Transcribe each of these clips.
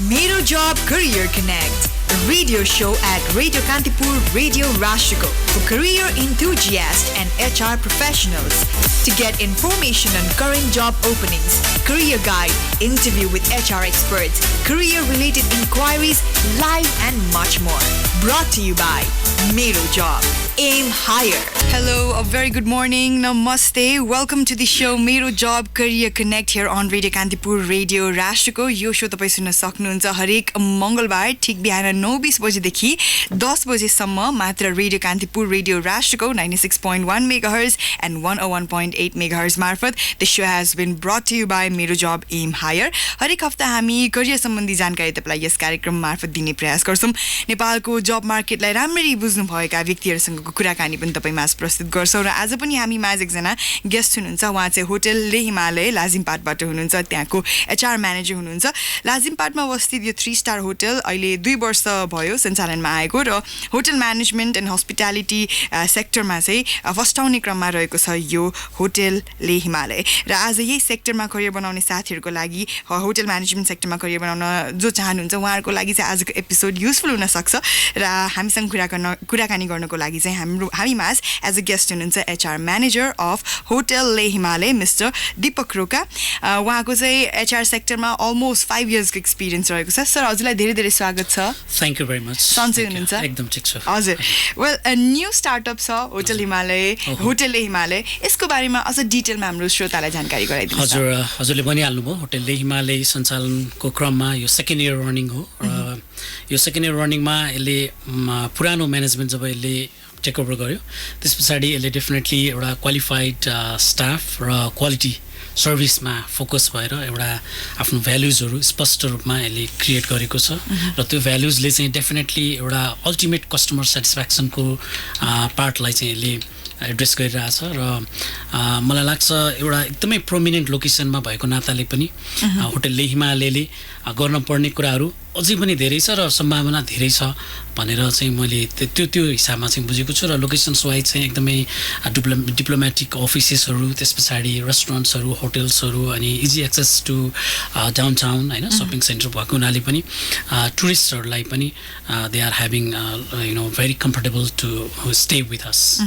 Mero Job Career Connect, a radio show at Radio Kantipur Radio Rashtrago for career enthusiasts and HR professionals. To get information on current job openings, career guide, interview with HR experts, career-related inquiries, live and much more. Brought to you by Mero Job. Aim higher. Hello, a very good morning. Namaste. Welcome to the show Mero Job Career Connect here on Radio Kantipur Radio Rashtrago. यो show तपाईं सुन्न सक्नुहुन्छ हरेक मंगलबार ठीक बिहान 9:20 बजेदेखि 10 बजेसम्म मात्र रेडियो कान्तिपुर रेडियो राष्ट्रको 96.1 मेगाहर्ज and 101.8 मेगाहर्ज मार्फत. The show has been brought to you by Mero Job Aim Higher. हरेक हप्ता हामी करियर सम्बन्धी जानकारी तपाईलाई यस कार्यक्रम मार्फत दिने प्रयास गर्छौं. नेपालको जब मार्केटलाई राम्ररी बुझ्नु भएका व्यक्तिहरुसँगको कुराकानी पनि तपाईमाझ प्रस्तुत गर्छौं र आज पनि हामी माझ एकजना गेस्ट हुनुहुन्छ. उहाँ चाहिँ होटल ले हिमालय लाजिमपाटबाट हुनुहुन्छ. त्यहाँको एचआर म्यानेजर हुनुहुन्छ. लाजिमपाटमा अवस्थित यो 3 स्टार होटल अहिले 2 वर्ष भयो सञ्चालनमा आएको र होटल म्यानेजमेन्ट एन्ड हस्पिटालिटी सेक्टरमा चाहिँ फस्टाउने क्रममा रहेको छ यो होटल ले हिमालय. र आज यही सेक्टरमा करियर बनाउने साथीहरुको लागि होटल म्यानेजमेन्ट सेक्टरमा करियर बनाउन जो चाहनुहुन्छ उहाँहरुको लागि चाहिँ आजको एपिसोड युजफुल हुन सक्छ र हामीसँग कुराकानी गर्नको लागि चाहिँ हामीमाझ एज अ गेस्ट हुनुहुन्छ एचआर म्यानेजर अफ होटल ले हिमालय मिस्टर दीपक रोका. उहाँको चाहिँ एचआर सेक्टरमा अलमोस्ट 5 इयर्सको एक्सपिरियन्स रहेको छ. सर हजुरलाई धेरै धेरै स्वागत छ. Thank you very much. सन्चै हुनुहुन्छ? एकदम ठिक छ. हजुर. वेल न्यू स्टार्टअप छ होटल हिमालय होटल ले हिमालय. यसको बारेमा अझ डिटेलमा हाम्रो श्रोतालाई जानकारी गराइदिनुहोस्. हजुरले भनिहाल्नुभयो होटल ले हिमालय सञ्चालनको क्रममा यो सेकेन्ड इयर रनिङ हो र यो सेकेन्ड इयर रनिङमा यसले पुरानो म्यानेजमेन्ट जब यसले टेक ओभर गर्यो त्यस पछाडि यसले डेफिनेटली एउटा क्वालिफाइड स्टाफ र क्वालिटी सर्भिसमा फोकस भएर एउटा आफ्नो भ्यालुजहरू स्पष्ट रूपमा यसले क्रिएट गरेको छ र त्यो भ्यालुजले चाहिँ डेफिनेटली एउटा अल्टिमेट कस्टमर सेटिस्फ्याक्सनको पार्टलाई चाहिँ यसले एड्रेस गरिरहेछ र मलाई लाग्छ एउटा एकदमै प्रोमिनेन्ट लोकेसनमा भएको नाताले पनि होटल ले हिमालयले गर्न पर्ने कुराहरू अझै पनि धेरै छ र सम्भावना धेरै छ भनेर चाहिँ मैले त्यो हिसाबमा चाहिँ बुझेको छु. र लोकेसन्स वाइज चाहिँ एकदमै डिप्लोमेटिक अफिसेसहरू त्यस पछाडि रेस्टुरेन्ट्सहरू होटल्सहरू अनि इजी एक्सेस टु डाउनटाउन हैन सपिङ सेन्टर भएको हुनाले पनि टुरिस्टहरूलाई पनि they are having very comfortable to stay with us.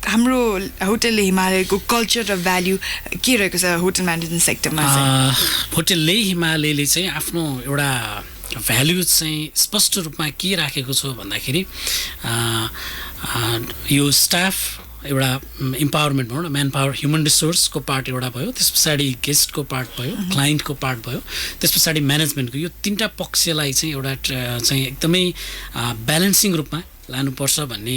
हाम्रो होटल ले हिमालयको कल्चर र भ्याल्यु के रहेको छ होटल म्यानेजमेन्ट सेक्टरमा? होटल ले हिमालयले चाहिँ आफ्नो एउटा भ्यालुज चाहिँ स्पष्ट रूपमा के राखेको छ भन्दाखेरि यो स्टाफ एउटा इम्पावरमेन्ट भनौँ न म्यान पावर ह्युमन रिसोर्सको पार्ट एउटा भयो. त्यस पछाडि गेस्टको पार्ट भयो क्लाइन्टको पार्ट भयो. त्यस पछाडि म्यानेजमेन्टको यो 3टा पक्षलाई चाहिँ एउटा चाहिँ एकदमै ब्यालेन्सिङ रूपमा लानुपर्छ भन्ने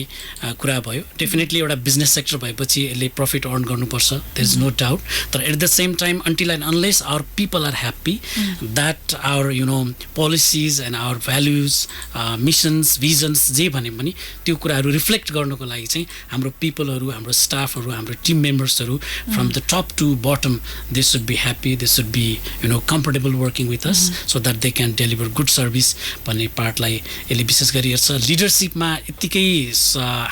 कुरा भयो. डेफिनेटली एउटा बिजनेस सेक्टर भएपछि यसले प्रफिट अर्न गर्नुपर्छ. There is no doubt. तर at the same time until and unless our people are happy that our policies and our values missions visions जे भने पनि त्यो कुराहरू रिफ्लेक्ट गर्नको लागि चाहिँ हाम्रो पिपलहरू हाम्रो स्टाफहरू हाम्रो टिम मेम्बर्सहरू from the top to bottom they should be happy they should be comfortable working with us so that they can deliver good service भन्ने पार्टलाई यसले विशेष गरी हेर्छ. लिडरसिपमा यतिकै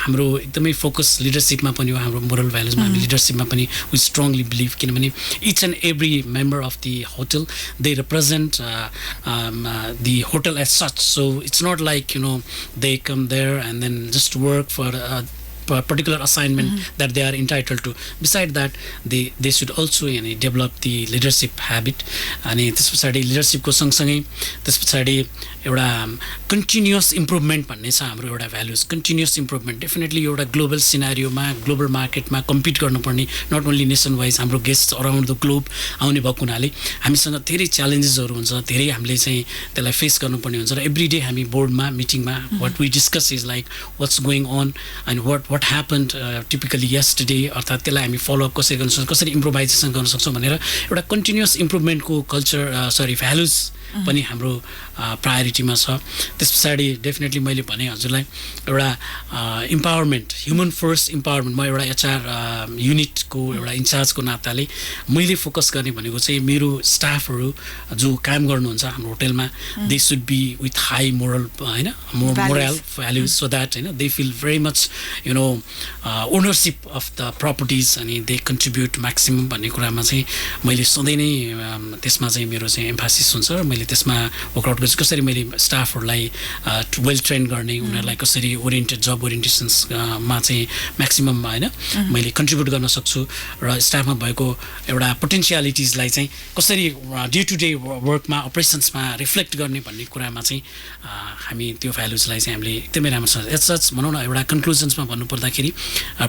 हाम्रो एकदमै फोकस लिडरसिपमा पनि हो. हाम्रो मोरल भ्यालुजमा हामी लिडरसिपमा पनि वी स्ट्रङली बिलिभ किनभने each and every member of the hotel they represent the hotel as such. So it's not like they come there and then just work for particular assignment that they are entitled to. Beside that they should also develop the leadership habit अनि त्यस पछाडि लिडरसिपको सँगसँगै त्यस पछाडि एउटा continuous improvement भन्ने छ हाम्रो एउटा भ्यालुज. कन्टिन्युअस इम्प्रुभमेन्ट डेफिनेटली एउटा ग्लोबल सिनारियोमा ग्लोबल मार्केटमा कम्पिट गर्नुपर्ने नट ओन्ली नेसन वाइज हाम्रो गेस्ट अराउन्ड द ग्लोब आउने भएको हुनाले हामीसँग धेरै च्यालेन्जेसहरू हुन्छ. धेरै हामीले चाहिँ त्यसलाई फेस गर्नुपर्ने हुन्छ र एभ्री डे हामी बोर्डमा मिटिङमा what we discuss is like what's going on and what happened typically yesterday अर्थात् त्यसलाई हामी फलोअप कसरी गर्न सक्छौँ कसरी इम्प्रोभाइजेसन गर्न सक्छौँ भनेर एउटा कन्टिन्युअस इम्प्रुभमेन्टको कल्चर भ्यालुज पनि हाम्रो प्रायोरिटीमा छ. त्यस पछाडि डेफिनेटली मैले भने हजुरलाई एउटा इम्पावरमेन्ट ह्युमन फर्स्ट इम्पावरमेन्ट म एउटा एचआर युनिटको एउटा इन्चार्जको नाताले मैले फोकस गर्ने भनेको चाहिँ मेरो स्टाफहरू जो काम गर्नुहुन्छ हाम्रो होटलमा they should be with high moral हैन मोरल भ्यालुज सो द्याट हैन they feel very much ownership of the properties अनि दे कन्ट्रिब्युट म्याक्सिमम भन्ने कुरामा चाहिँ मैले सधैँ नै त्यसमा चाहिँ मेरो चाहिँ एम्फासिस हुन्छ र मैले मैले त्यसमा वर्कआउट गर्छु कसरी मैले स्टाफहरूलाई वेल ट्रेन गर्ने उनीहरूलाई कसरी जब ओरिएन्टेसन्समा चाहिँ म्याक्सिमम होइन मैले कन्ट्रिब्युट गर्न सक्छु र स्टाफमा भएको एउटा पोटेन्सियालिटिजलाई चाहिँ कसरी डे टु डे वर्कमा अपरेसन्समा रिफ्लेक्ट गर्ने भन्ने कुरामा चाहिँ हामी त्यो भ्यालुजलाई चाहिँ हामीले एकदमै राम्रोसँग एज भनौँ न एउटा कन्क्लुजन्समा भन्नुपर्दाखेरि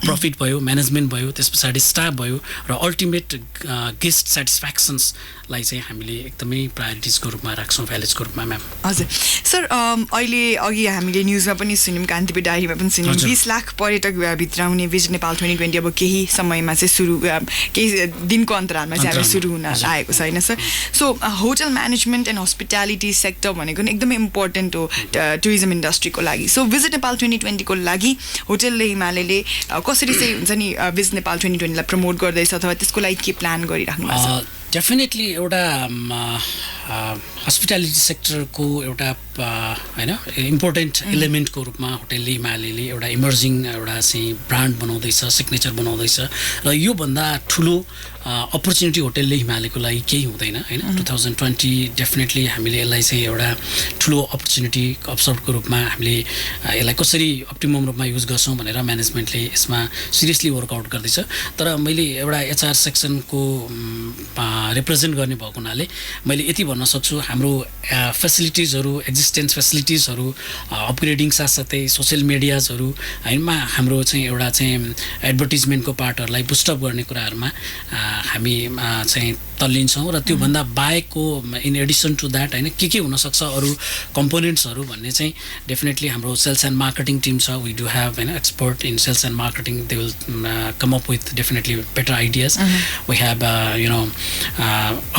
प्रफिट भयो म्यानेजमेन्ट भयो त्यस पछाडि स्टाफ भयो र अल्टिमेट गेस्ट सेटिस्फ्याक्सन्सलाई चाहिँ हामीले एकदमै प्रायोरिटिजको रूपमा राख्छौँ भ्यालुजको रूपमा म्याम हजुर सर अहिले अघि हामीले न्युजमा पनि सुन्यौँ कान्तिपुर डायरीमा पनि सुन्यौँ 20 लाख पर्यटक भित्र आउने विजन नेपाल 2020 अब केही समयमा चाहिँ सुरु केही दिनको अन्तरालमा चाहिँ अब सुरु हुन लागेको छ होइन sir so hotel management and hospitality sector भनेको नि एकदमै इम्पोर्टेन्ट हो टुरिज्म इन्डस्ट्रीको लागि सो भिजिट नेपाल 2020 को लागि होटलले हिमालयले कसरी चाहिँ हुन्छ नि भिजिट नेपाल 2020 लाई प्रमोट गर्दैछ अथवा त्यसको लागि के प्लान गरिराख्नु भएको छ डेफिनेटली एउटा हस्पिटालिटी सेक्टरको एउटा होइन इम्पोर्टेन्ट इलिमेन्टको रूपमा होटलले हिमालयले एउटा इमर्जिङ एउटा चाहिँ ब्रान्ड बनाउँदैछ सिग्नेचर बनाउँदैछ र योभन्दा ठुलो अपर्च्युनिटी होटलले हिमालयको लागि केही हुँदैन होइन 2020 डेफिनेटली हामीले यसलाई चाहिँ एउटा ठुलो अपर्च्युनिटी अवसरको रूपमा हामीले यसलाई कसरी अप्टिमम रूपमा युज गर्छौँ भनेर म्यानेजमेन्टले यसमा सिरियसली वर्कआउट गर्दैछ तर मैले एउटा एचआर सेक्सनको रिप्रेजेन्ट गर्ने भएको हुनाले मैले यति भन्न सक्छु हाम्रो फेसिलिटिजहरू एक्जिस्टेन्स फेसिलिटिजहरू अपग्रेडिङ साथसाथै सोसियल मिडियाजहरू हैनमा हाम्रो चाहिँ एउटा चाहिँ एडभर्टिजमेन्टको पार्टहरूलाई बुस्टअप गर्ने कुराहरूमा हामी चाहिँ तल्लिन्छौँ र त्योभन्दा बाहेकको इन एडिसन टु द्याट होइन के हुनसक्छ अरू कम्पोनेन्ट्सहरू भन्ने चाहिँ डेफिनेटली हाम्रो सेल्स एन्ड मार्केटिङ टिम छ वी डु हेभ होइन expert in sales and marketing they will come up with definitely better ideas we have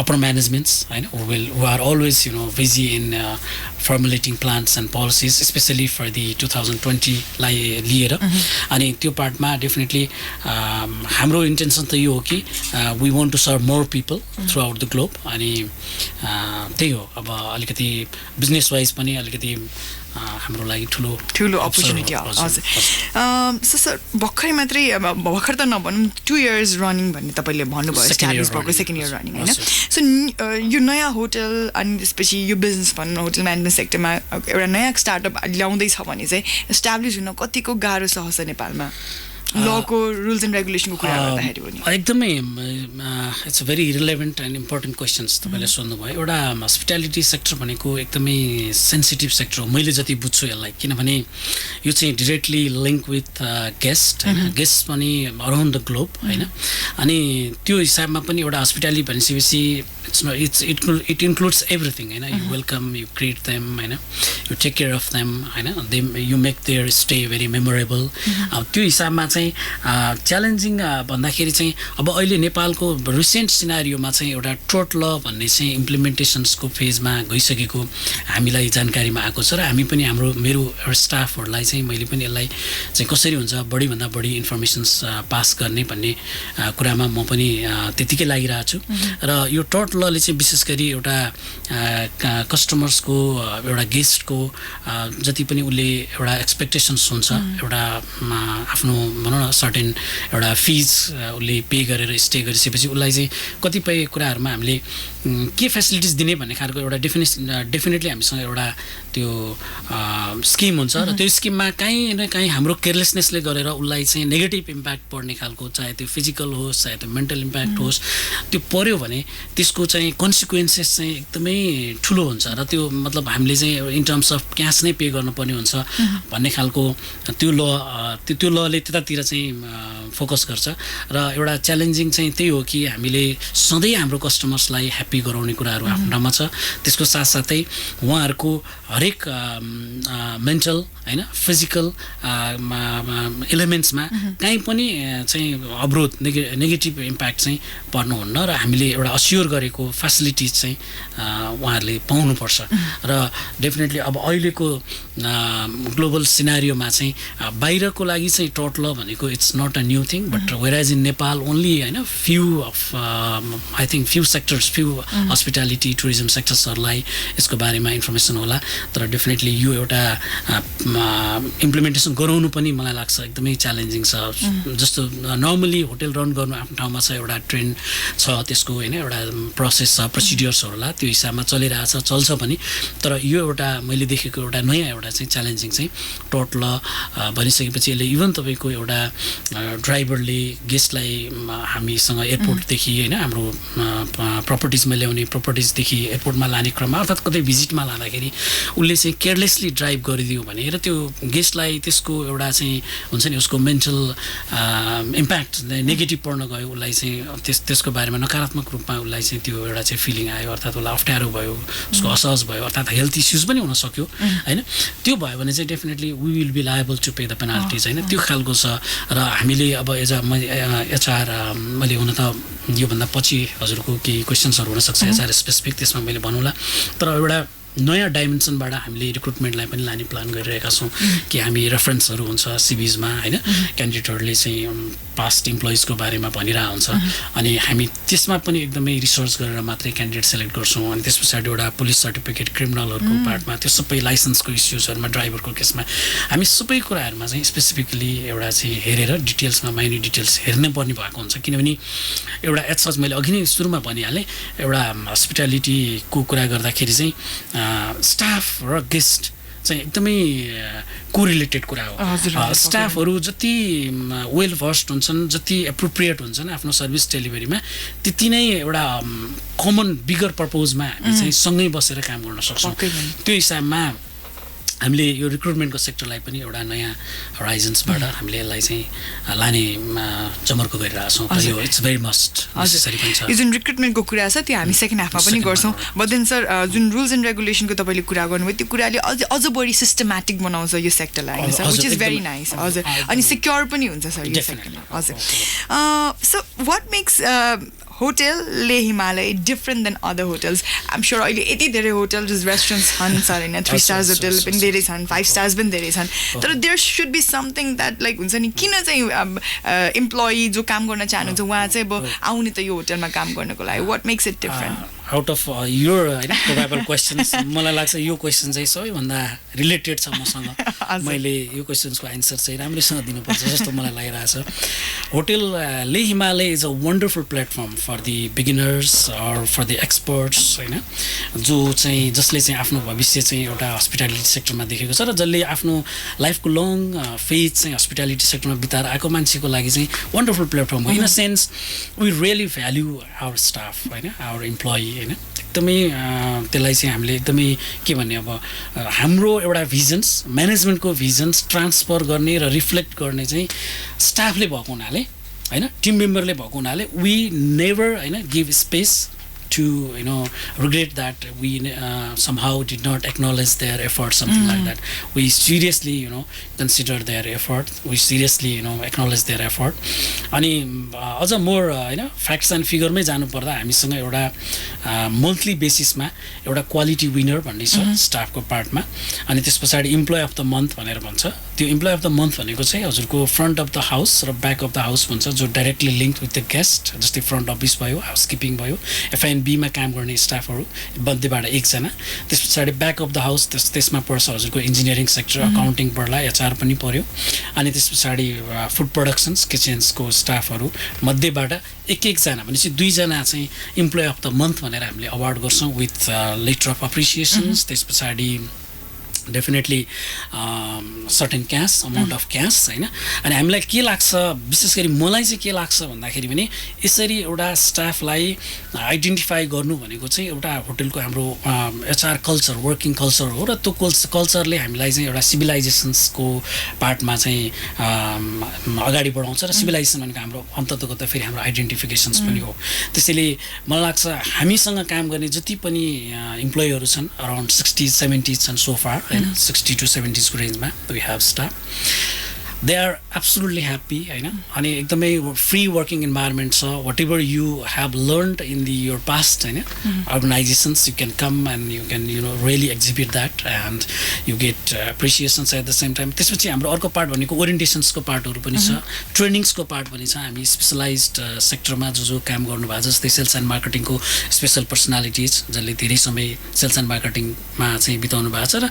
upper managements who are always busy in formulating plans and policies especially for the 2020 लाई लिएर अनि त्यो पार्टमा definitely हाम्रो intention त यो हो कि we want to serve more people throughout the globe अनि त्यही हो अब अलिकति बिजनेस वाइज पनि अलिकति हाम्रो लागि ठुलो अपर्च्युनिटी हजुर सर भर्खरै मात्रै भर्खर त नभनौँ 2 years रनिङ भन्ने तपाईँले भन्नुभयो स्टाब्लिस भएको सेकेन्ड इयर रनिङ होइन सो यो नयाँ होटल अनि त्यसपछि यो बिजनेस भनौँ होटल म्यानेजमेन्ट सेक्टरमा एउटा नयाँ स्टार्टअप ल्याउँदैछ भने चाहिँ इस्टाब्लिस हुन कतिको गाह्रो सहज छ नेपालमा लको रुल्स एन्ड रेगुलेसनको कुरा गर्दाखेरि पनि एकदमै it's a very relevant and important questions तपाईँले सोध्नुभयो एउटा हस्पिटालिटी सेक्टर भनेको एकदमै सेन्सिटिभ सेक्टर हो मैले जति बुझ्छु यसलाई किनभने यो चाहिँ डिरेक्टली लिङ्क विथ गेस्ट होइन गेस्ट पनि अराउन्ड द ग्लोब होइन अनि त्यो हिसाबमा पनि एउटा हस्पिटालिटी भनेपछि इट इन्क्लुड्स एभ्रिथिङ होइन you welcome you greet them होइन you take care of them होइन you make their stay very memorable त्यो हिसाबमा चाहिँ च्यालेन्जिङ भन्दाखेरि चाहिँ अब अहिले नेपालको रिसेन्ट सिनारियोमा चाहिँ एउटा ट्रोट ल भन्ने चाहिँ इम्प्लिमेन्टेसन्सको फेजमा गइसकेको हामीलाई जानकारीमा आएको छ र हामी पनि मेरो स्टाफहरूलाई चाहिँ मैले पनि यसलाई चाहिँ कसरी हुन्छ बढीभन्दा बढी इन्फर्मेसन्स पास गर्ने भन्ने कुरामा म पनि त्यतिकै लागिरहेको छु र यो ट्रोट लले चाहिँ विशेष गरी एउटा कस्टमर्सको एउटा गेस्टको जति पनि उसले एउटा एक्सपेक्टेसन्स हुन्छ एउटा आफ्नो भनौँ न सर्टेन एउटा फिज उसले पे गरेर स्टे गरिसकेपछि उसलाई चाहिँ कतिपय कुराहरूमा हामीले के फेसिलिटिज दिने भन्ने खालको एउटा डेफिनेटली हामीसँग एउटा त्यो स्किम हुन्छ र त्यो स्किममा काहीँ न काहीँ हाम्रो केयरलेसनेसले गरेर उसलाई चाहिँ नेगेटिभ इम्प्याक्ट पर्ने खालको चाहे त्यो फिजिकल होस् चाहे त्यो मेन्टल इम्प्याक्ट होस् त्यो पर्यो भने त्यसको चाहिँ कन्सिक्वेन्सेस चाहिँ एकदमै ठुलो हुन्छ र त्यो मतलब हामीले चाहिँ इन टर्म्स अफ क्यास नै पे गर्नुपर्ने हुन्छ भन्ने खालको त्यो लले त्यतातिर चाहिँ फोकस गर्छ र एउटा च्यालेन्जिङ चाहिँ त्यही हो कि हामीले सधैँ हाम्रो कस्टमर्सलाई ह्याप्पी गराउने कुराहरू आफ्नोमा छ त्यसको साथसाथै उहाँहरूको हरेक मेन्टल होइन फिजिकल एलिमेन्ट्समा काहीँ पनि चाहिँ अवरोध नेगेटिभ इम्प्याक्ट चाहिँ पर्नुहुन्न र हामीले एउटा अस्योर गरेको फेसिलिटिज चाहिँ उहाँहरूले पाउनुपर्छ र डेफिनेटली अब अब अहिलेको ग्लोबल सिनारियोमा चाहिँ बाहिरको लागि चाहिँ टोटल भनेको it's not a new thing but whereas in Nepal only होइन few of I think few sectors few hospitality tourism सेक्टर्सहरूलाई यसको बारेमा इन्फर्मेसन होला तर डेफिनेटली यो एउटा इम्प्लिमेन्टेसन गराउनु पनि मलाई लाग्छ एकदमै च्यालेन्जिङ छ जस्तो नर्मली होटल रन गर्नु आफ्नो ठाउँमा छ एउटा ट्रेन्ड छ त्यसको होइन एउटा प्रोसेस छ प्रोसिड्युर्सहरूलाई त्यो हिसाबमा चलिरहेछ चल्छ पनि तर यो एउटा मैले देखेको एउटा नयाँ एउटा चाहिँ च्यालेन्जिङ चाहिँ टोटल भनिसकेपछि यसले इभन तपाईँको एउटा ड्राइभरले गेस्टलाई हामीसँग एयरपोर्टदेखि होइन हाम्रो प्रपर्टिजमा ल्याउने प्रपर्टिजदेखि एयरपोर्टमा लाने क्रममा अर्थात् कतै भिजिटमा लाँदाखेरि उसले चाहिँ केयरलेसली ड्राइभ गरिदियो भने र त्यो गेस्टलाई त्यसको एउटा चाहिँ हुन्छ नि उसको मेन्टल इम्प्याक्ट नेगेटिभ पर्न गयो उसलाई चाहिँ त्यसको बारेमा नकारात्मक रूपमा उसलाई चाहिँ त्यो एउटा चाहिँ फिलिङ आयो अर्थात् उसलाई अप्ठ्यारो भयो उसको असहज भयो अर्थात् हेल्थ इस्युज पनि हुन सक्यो होइन त्यो भयो भने चाहिँ definitely we will be liable to pay the penalties होइन त्यो खालको छ र हामीले अब एचआर मैले हुन त योभन्दा पछि हजुरको केही क्वेसन्सहरू हुनसक्छ एचआर स्पेसिफिक त्यसमा मैले भनौँला तर एउटा नयाँ डाइमेन्सनबाट हामीले रिक्रुटमेन्टलाई पनि लाने प्लान गरिरहेका छौँ कि हामी रेफरेन्सहरू हुन्छ सिभिजमा होइन क्यान्डिडेटहरूले चाहिँ पास्ट इम्प्लोइजको बारेमा भनिरहेको हुन्छ अनि हामी त्यसमा पनि एकदमै रिसर्च गरेर मात्रै क्यान्डिडेट सेलेक्ट गर्छौँ अनि त्यस पछाडि एउटा पुलिस सर्टिफिकेट क्रिमिनलहरूको पार्टमा त्यो सबै लाइसेन्सको इस्युजहरूमा ड्राइभरको केसमा हामी सबै कुराहरूमा चाहिँ स्पेसिफिकली एउटा चाहिँ हेरेर डिटेल्समा माइन्युट डिटेल्स हेर्नै पर्ने भएको हुन्छ किनभने एउटा एज मैले अघि नै सुरुमा भनिहालेँ एउटा हस्पिटालिटीको कुरा गर्दाखेरि चाहिँ स्टाफ र गेस्ट चाहिँ एकदमै कोरिलेटेड कुरा हो स्टाफहरू जति वेल भर्स्ड हुन्छन् जति एप्रोप्रिएट हुन्छन् आफ्नो सर्भिस डेलिभरीमा त्यति नै एउटा कमन बिगर पर्पोजमा हामी चाहिँ सँगै बसेर काम गर्न सक्छौँ त्यो हिसाबमा हामीले यो रिक्रुटमेन्टको सेक्टरलाई पनि एउटा नयाँ हराइजन्सबाट हामीले यसलाई चाहिँ लाने जमर्को गरिरहेछौँ यो इट्स भेरी मस्ट नेसेसरी पनि छ यो जुन रिक्रुटमेन्टको कुरा छ त्यो हामी सेकेन्ड हाफमा पनि गर्छौँ बट देन सर जुन रुल्स एन्ड रेगुलेसनको तपाईँले कुरा गर्नुभयो त्यो कुराले अझ बढी सिस्टमेटिक बनाउँछ यो सेक्टरलाई होइन sir which is very nice हजुर अनि सिक्योर पनि हुन्छ सर यो सेक्टरमा हजुर सो वाट मेक्स होटल ले Himalaya different then other hotels I'm sure अहिले यति धेरै होटल्स रेस्टुरेन्ट्स छन् सर होइन 3 स्टार्स होटल पनि धेरै छन् 5 स्टार्स पनि धेरै छन् तर there should be something that like हुन्छ नि किन चाहिँ इम्प्लोइ जो काम गर्न चाहनुहुन्छ उहाँ चाहिँ अब आउने त यो होटलमा काम गर्नको लागि what makes it different out of यो होइन प्रोभाइबल क्वेसन्स मलाई लाग्छ यो क्वेसन चाहिँ सबैभन्दा रिलेटेड छ मसँग मैले यो क्वेसन्सको एन्सर चाहिँ राम्रैसँग दिनुपर्छ जस्तो मलाई लागिरहेछ होटल ले Himalaya is a wonderful platform for the beginners or for the experts होइन जो चाहिँ जसले चाहिँ आफ्नो भविष्य चाहिँ एउटा हस्पिटालिटी सेक्टरमा देखेको छ र जसले आफ्नो लाइफको लङ फेज चाहिँ हस्पिटालिटी सेक्टरमा बिताएर आएको मान्छेको लागि चाहिँ वन्डरफुल प्लेटफर्म हो in a sense we really value our staff होइन आवर इम्प्लोइ होइन एकदमै त्यसलाई चाहिँ हामीले एकदमै के भन्ने अब हाम्रो एउटा भिजन्स म्यानेजमेन्टको भिजन्स ट्रान्सफर गर्ने र रिफ्लेक्ट गर्ने चाहिँ स्टाफले भएको हुनाले होइन टिम मेम्बरले भएको हुनाले वी नेभर होइन give space to regret that we somehow did not acknowledge their effort, something like that. We seriously consider their effort, we seriously acknowledge their effort. अनि अझ मोर फ्याक्ट्स एन्ड फिगरमै जानुपर्दा हामीसँग एउटा monthly बेसिसमा एउटा quality winner भन्ने छ स्टाफको पार्टमा अनि त्यस पछाडि इम्प्लोइ अफ द मन्थ भनेर भन्छ त्यो इम्प्लोइ अफ द मन्थ भनेको चाहिँ हजुरको फ्रन्ट अफ द हाउस र ब्याक अफ द हाउस भन्छ जो directly link with the guest जस्तै फ्रन्ट अफिस भयो हाउसकिपिङ भयो एफआइएनबीमा काम गर्ने स्टाफहरू मध्येबाट एकजना त्यस पछाडि ब्याक अफ द हाउस त्यसमा पर्छ हजुरको इन्जिनियरिङ सेक्टर अकाउन्टिङ पर्ला एचआर पनि पर्यो अनि त्यस पछाडि फुड प्रोडक्सन्स किचन्सको स्टाफहरू मध्येबाट एकजना भनेपछि 2 जना चाहिँ इम्प्लोइ अफ द मन्थ भनेर हामीले अवार्ड गर्छौँ विथ लेटर अफ अप्रिसिएसन्स त्यस पछाडि definitely certain cash amount of cash होइन अनि हामीलाई के लाग्छ विशेष गरी मलाई चाहिँ के लाग्छ भन्दाखेरि पनि यसरी एउटा स्टाफलाई आइडेन्टिफाई गर्नु भनेको चाहिँ एउटा होटलको हाम्रो एचआर कल्चर वर्किङ कल्चर हो र त्यो कल्चरले हामीलाई चाहिँ एउटा सिभिलाइजेसन्सको पार्टमा चाहिँ अगाडि बढाउँछ र सिभिलाइजेसन भनेको हाम्रो अन्ततगत फेरि हाम्रो आइडेन्टिफिकेसन्स पनि हो त्यसैले मलाई लाग्छ हामीसँग काम गर्ने जति पनि इम्प्लोइहरू छन् अराउन्ड 60-70 छन् सोफार 60 to 70 को रेन्जमा we have staff they are absolutely happy होइन अनि एकदमै फ्री वर्किङ इन्भाइरोमेन्ट छ whatever you have learned in the your past होइन organizations you can come and you can really exhibit that and you get appreciations at the same time त्यसपछि हाम्रो अर्को part भनेको ओरिएन्टेसन्सको पार्टहरू पनि छ ट्रेनिङ्सको part पनि छ हामी स्पेसलाइज्ड सेक्टरमा जो काम गर्नुभएको छ जस्तै सेल्स एन्ड मार्केटिङको स्पेसल पर्सनालिटिज जसले धेरै समय सेल्स एन्ड मार्केटिङमा चाहिँ बिताउनु भएको छ र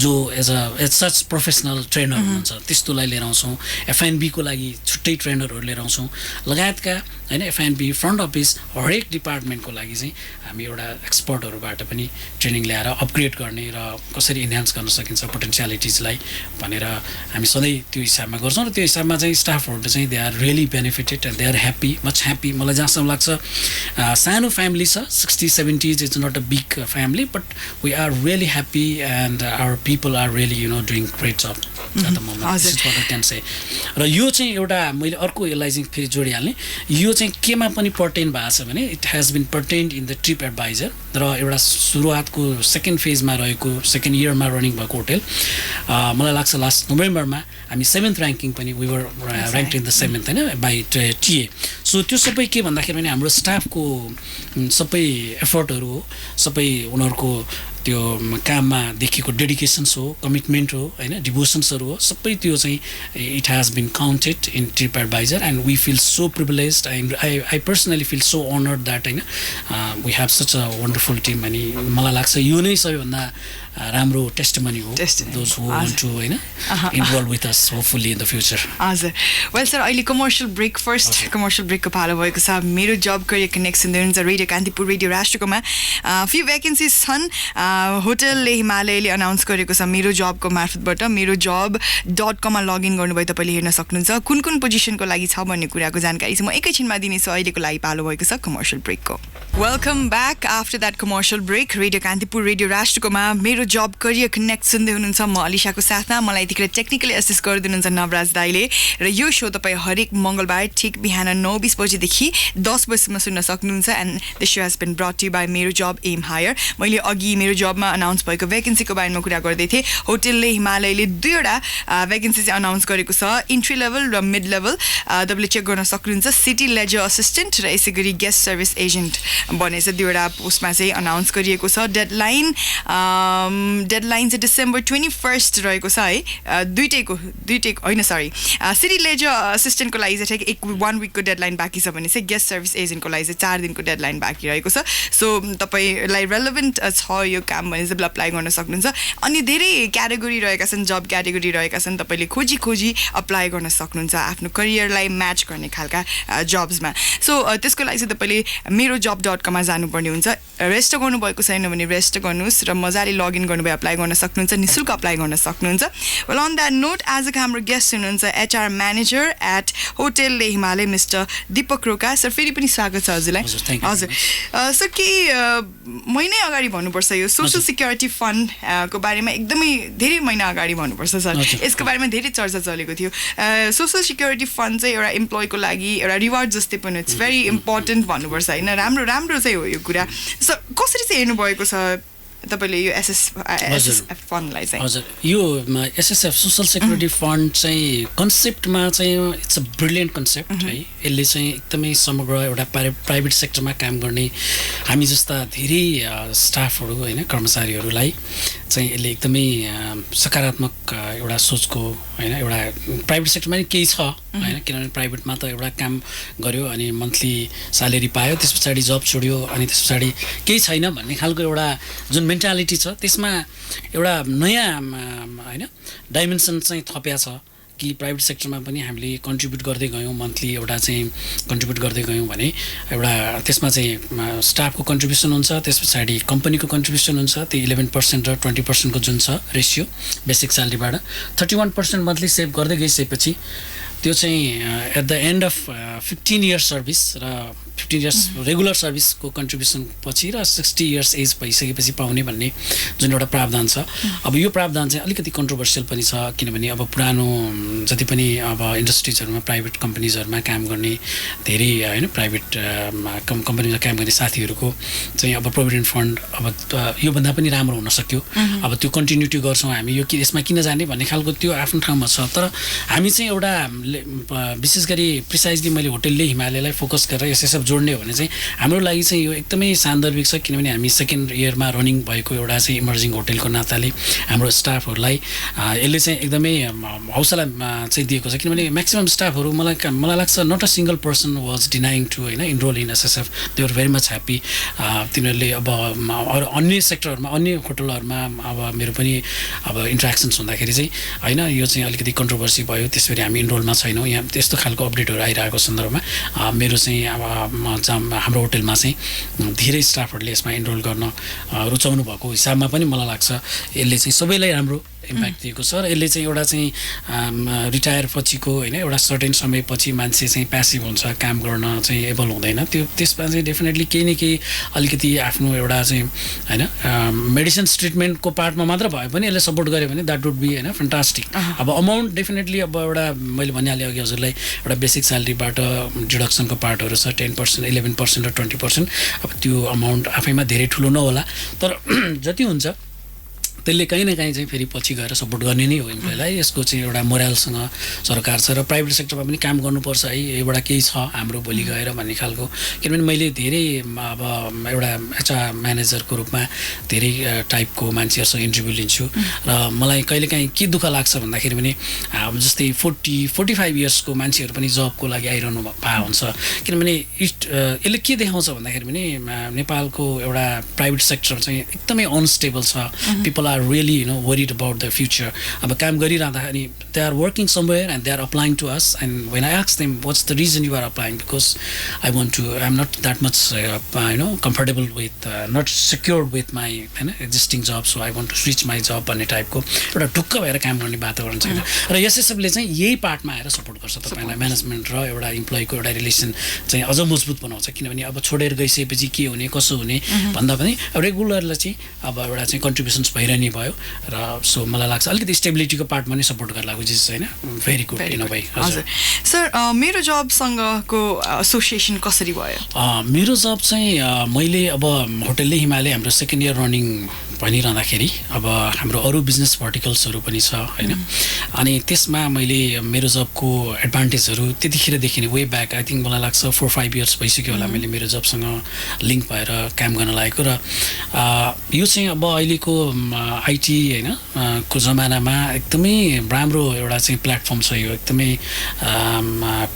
जो एज सच प्रोफेसनल ट्रेनर हुनुहुन्छ त्यस्तोलाई लिएर आउँछौँ एफएनबीको लागि छुट्टै ट्रेनरहरू लिएर आउँछौँ लगायतका होइन एफएनबी फ्रन्ट अफिस हरेक डिपार्टमेन्टको लागि चाहिँ हामी एउटा एक्सपर्टहरूबाट पनि ट्रेनिङ ल्याएर अपग्रेड गर्ने र कसरी इन्हान्स गर्न सकिन्छ पोटेन्सियालिटिजलाई भनेर हामी सधैँ त्यो हिसाबमा गर्छौँ र त्यो हिसाबमा चाहिँ स्टाफहरू चाहिँ they are really benefited and they are happy much happy मलाई जहाँसम्म लाग्छ सानो फ्यामिली छ 60-70 it's not a big family but we are really happy and our people are really doing great job at the moment र यो चाहिँ एउटा मैले अर्को यसलाई चाहिँ फेरि जोडिहाल्ने यो चाहिँ केमा पनि पर्टेन भएको छ भने it has been pertained in the TripAdvisor र एउटा सुरुवातको सेकेन्ड फेजमा रहेको सेकेन्ड इयरमा रनिङ भएको होटेल मलाई लाग्छ लास्ट नोभेम्बरमा हामी 7th ऱ्याङ्किङ पनि we were rank in the 7th होइन बाई टिए सो त्यो सबै के भन्दाखेरि भने हाम्रो स्टाफको सबै एफर्टहरू हो सबै उनीहरूको त्यो काममा देखेको डेडिकेसन्स हो कमिटमेन्ट हो होइन डिभोसन्सहरू हो सबै त्यो चाहिँ it has been counted in TripAdvisor and we feel so privileged I personally feel so honoured that होइन we have such a wonderful team अनि मलाई लाग्छ यो नै सबैभन्दा राम्रो टेस्टिमनी हो दोज हु वान्ट टु होइन involve with us hopefully in the future हजुर वेल सर अहिले कमर्सियल ब्रेक फर्स्ट कमर्सियल ब्रेकको पालो भएको छ मेरो जब करियर कनेक्सन दिनुहुन्छ radio Kantipur radio राष्ट्रकोमा few vacancies छन् होटलले हिमालयले अनाउन्स गरेको छ मेरो जबको मार्फतबाट मेरो जब .com लगइन गर्नुभयो तपाईँले हेर्न सक्नुहुन्छ कुन कुन पोजिसनको लागि छ भन्ने कुराको जानकारी चाहिँ म एकैछिनमा दिनेछु अहिलेको लागि पालो भएको छ कमर्सियल ब्रेकको welcome back after that commercial break radio Kantipur radio राष्ट्रकोमा मेरो जब करियर कनेक्ट सुन्दै हुनुहुन्छ म अलिसाको साथमा मलाई यतिखेर टेक्निकली एसिस्ट गरिदिनुहुन्छ नवराज दाईले र यो सो तपाईँ हरेक मङ्गलबार ठिक बिहान 9:20 बजेदेखि 10 बजीसम्म सुन्न सक्नुहुन्छ and the show has been brought you by मेरो जब एम हायर मैले अघि मेरो जबमा अनाउन्स भएको भ्याकेन्सीको बारेमा कुरा गर्दै थिएँ होटलले हिमालयले 2वटा भ्याकेन्सी चाहिँ अनाउन्स गरेको छ इन्ट्री लेभल र मिड लेभल तपाईँले चेक गर्न सक्नुहुन्छ सिटी लेजर असिस्टेन्ट र यसै गरी गेस्ट सर्भिस एजेन्ट बनेछ 2वटा पोस्टमा चाहिँ अनाउन्स गरिएको छ डेडलाइन चाहिँ डिसेम्बर 21 रहेको छ है दुईटैको होइन सरी सिटी लेजर असिस्टेन्टको लागि चाहिँ 1 विकको डेडलाइन बाँकी छ भने चाहिँ गेस्ट सर्भिस एजेन्टको लागि चाहिँ 4 दिनको डेडलाइन बाँकी रहेको छ सो तपाईँलाई रेलेभेन्ट छ यो काम भने चाहिँ अप्लाई गर्न सक्नुहुन्छ अनि धेरै क्याटेगोरी रहेका छन् जब क्याटेगोरी रहेका छन् तपाईँले खोजी अप्लाई गर्न सक्नुहुन्छ आफ्नो करियरलाई म्याच गर्ने खालका जब्समा सो त्यसको लागि चाहिँ तपाईँले मेरो जब .com जानुपर्ने हुन्छ रेजिस्टर गर्नुभएको छैन भने रेजिस्टर गर्नुहोस् र मजाले लगइन गर्नुभयो अप्लाई गर्न सक्नुहुन्छ निःशुल्क अप्लाई गर्न सक्नुहुन्छ वेल अन द्याट नोट आजको हाम्रो गेस्ट हुनुहुन्छ एचआर म्यानेजर एट होटलले हिमालय मिस्टर दीपक रोका सर फेरि पनि स्वागत छ हजुरलाई हजुर सर केही महिनै अगाडि भन्नुपर्छ यो सोसल सिक्युरिटी फन्डको बारेमा एकदमै धेरै महिना अगाडि भन्नुपर्छ सर यसको बारेमा धेरै चर्चा चलेको थियो सोसल सिक्युरिटी फन्ड चाहिँ एउटा इम्प्लोइको लागि एउटा रिवार्ड जस्तै पनि इट्स भेरी इम्पोर्टेन्ट भन्नुपर्छ होइन राम्रो चाहिँ हो यो कुरा सर कसरी चाहिँ हेर्नुभएको छ तपाईँले यो एसएसएफ फन्डलाई चाहिँ हजुर यो एसएसएफ सोसल सेक्युरिटी फन्ड चाहिँ कन्सेप्टमा चाहिँ इट्स अ ब्रिलियन्ट कन्सेप्ट है यसले चाहिँ एकदमै समग्र एउटा प्राइभेट सेक्टरमा काम गर्ने हामी जस्ता धेरै स्टाफहरू होइन कर्मचारीहरूलाई चाहिँ यसले एकदमै सकारात्मक एउटा सोचको होइन एउटा प्राइभेट सेक्टरमा नि केही छ होइन किनभने प्राइभेटमा त एउटा काम गर्यो अनि मन्थली स्यालेरी पायो त्यस पछाडि जब छोड्यो अनि त्यस पछाडि केही छैन भन्ने खालको एउटा जुन मेन्टालिटी छ त्यसमा एउटा नयाँ होइन डाइमेन्सन चाहिँ थपिया छ कि प्राइभेट सेक्टरमा पनि हामीले कन्ट्रिब्युट गर्दै गयौँ मन्थली एउटा चाहिँ कन्ट्रिब्युट गर्दै गयौँ भने एउटा त्यसमा चाहिँ स्टाफको कन्ट्रिब्युसन हुन्छ त्यस पछाडि कम्पनीको कन्ट्रिब्युसन हुन्छ त्यो 11% र 20% को जुन छ रेसियो बेसिक स्यालेरीबाट 31% मन्थली सेभ गर्दै गइसकेपछि त्यो चाहिँ at the end of 15 years service र 15 इयर्स रेगुलर सर्भिसको कन्ट्रिब्युसन पछि र 60 इयर्स एज भइसकेपछि पाउने भन्ने जुन एउटा प्रावधान छ। अब यो प्रावधान चाहिँ अलिकति कन्ट्रोभर्सियल पनि छ, किनभने अब पुरानो जति पनि अब इन्डस्ट्रिजहरूमा प्राइभेट कम्पनीजहरूमा काम गर्ने धेरै होइन प्राइभेट कम्पनीमा काम गर्ने साथीहरूको चाहिँ अब प्रोभिडेन्ट फन्ड अब योभन्दा पनि राम्रो हुन सक्यो, अब त्यो कन्टिन्युटी गर्छौँ हामी, यो यसमा किन जाने भन्ने खालको त्यो आफ्नो ठाउँमा छ। तर हामी चाहिँ एउटा विशेष गरी प्रिसाइजली मैले होटेलले हिमालयलाई फोकस गरेर यसो जोड्ने हो भने चाहिँ हाम्रो लागि चाहिँ यो एकदमै सान्दर्भिक छ, किनभने हामी सेकेन्ड इयरमा रनिङ भएको एउटा चाहिँ इमर्जिङ होटेलको नाताले हाम्रो स्टाफहरूलाई यसले चाहिँ एकदमै हौसला चाहिँ दिएको छ। किनभने म्याक्सिमम् स्टाफहरू मलाई लाग्छ not a single person was denying to होइन enrol in SSF, they are very much happy. तिनीहरूले अब अरू अन्य सेक्टरहरूमा अन्य होटलहरूमा अब मेरो पनि अब इन्ट्रेक्सन्स हुँदाखेरि चाहिँ होइन यो चाहिँ अलिकति कन्ट्रोभर्सी भयो, त्यसरी हामी इनरोलमा छैनौँ, यहाँ त्यस्तो खालको अपडेटहरू आइरहेको सन्दर्भमा मेरो चाहिँ अब हाम्रो होटेलमा चाहिँ धेरै स्टाफहरूले यसमा इनरोल गर्न रुचाउनु भएको हिसाबमा पनि मलाई लाग्छ यसले चाहिँ सबैलाई राम्रो इम्प्याक्ट दिएको छ। र यसले चाहिँ एउटा चाहिँ रिटायर पछिको होइन एउटा सर्टेन समयपछि मान्छे चाहिँ प्यासिभ हुन्छ, काम गर्न चाहिँ एबल हुँदैन, त्यो त्यसमा चाहिँ डेफिनेटली केही न केही अलिकति आफ्नो एउटा चाहिँ होइन मेडिसिन्स ट्रिटमेन्टको पार्टमा मात्र भए पनि यसले सपोर्ट गर्यो भने द्याट वुड बी होइन फ्यान्टास्टिक। अब अमाउन्ट डेफिनेटली अब एउटा मैले भनिहालेँ अघि हजुरलाई एउटा बेसिक स्यालेरीबाट डिडक्सनको पार्टहरू छ 10%, 11% र 20%। अब त्यो अमाउन्ट आफैमा धेरै ठुलो नहोला, तर जति हुन्छ त्यसले कहीँ न कहीँ चाहिँ फेरि पछि गएर सपोर्ट गर्ने नै हो इम्प्लोइलाई। यसको चाहिँ एउटा मोरलसँग सरकार छ र प्राइभेट सेक्टरमा पनि काम गर्नुपर्छ है, एउटा केही छ हाम्रो भोलि गएर भन्ने खालको। किनभने मैले धेरै अब एउटा एचआर म्यानेजरको रूपमा धेरै टाइपको मान्छेहरूसँग इन्टरभ्यू लिन्छु र मलाई कहिलेकाहीँ के दुःख लाग्छ भन्दाखेरि पनि अब जस्तै 40-45 इयर्सको मान्छेहरू पनि जबको लागि आइरहनु भए हुन्छ। किनभने यसले के देखाउँछ भन्दाखेरि पनि नेपालको एउटा प्राइभेट सेक्टर चाहिँ एकदमै अनस्टेबल छ, people are really worried about the future. अब काम गरिरहँदाखेरि they are working somewhere and they are applying to us, and when I ask them what's the reason you are applying, because I'm not that much comfortable with not secured with my existing job, so I want to switch my job भन्ने टाइपको एउटा ढुक्क भएर काम गर्ने वातावरण छैन। र एसएसएफले चाहिँ यही पार्टमा आएर सपोर्ट गर्छ तपाईलाई, म्यानेजमेन्ट र एउटा इम्प्लोइको एउटा रिलेसन चाहिँ अझ मजबुत बनाउँछ। किनभने अब छोडेर गइसकेपछि के हुने कसो हुने भन्दा पनि रेगुलरलाई चाहिँ अब एउटा चाहिँ कन्ट्रिब्युसन्स भइरहने भयो र सो मलाई लाग्छ अलिकति स्टेबिलिटीको पार्टमा नै सपोर्ट गर्ला, विच इज होइन very good in a way. हजुर सर, मेरो जबसँगको एसोसिएसन कसरी भयो? मेरो जब चाहिँ मैले अब होटलले हिमालय हाम्रो सेकेन्ड इयर रनिङ भनिरहँदाखेरि अब हाम्रो अरू बिजनेस भर्टिकल्सहरू पनि छ होइन, अनि त्यसमा मैले मेरो जबको एडभान्टेजहरू त्यतिखेरदेखि नै वे ब्याक आई थिङ्क मलाई लाग्छ 4-5 इयर्स भइसक्यो होला मैले मेरो जबसँग लिङ्क भएर काम गर्न लागेको। र यो चाहिँ अब अहिलेको आइटी होइन को जमानामा एकदमै राम्रो एउटा चाहिँ प्लेटफर्म छ, यो एकदमै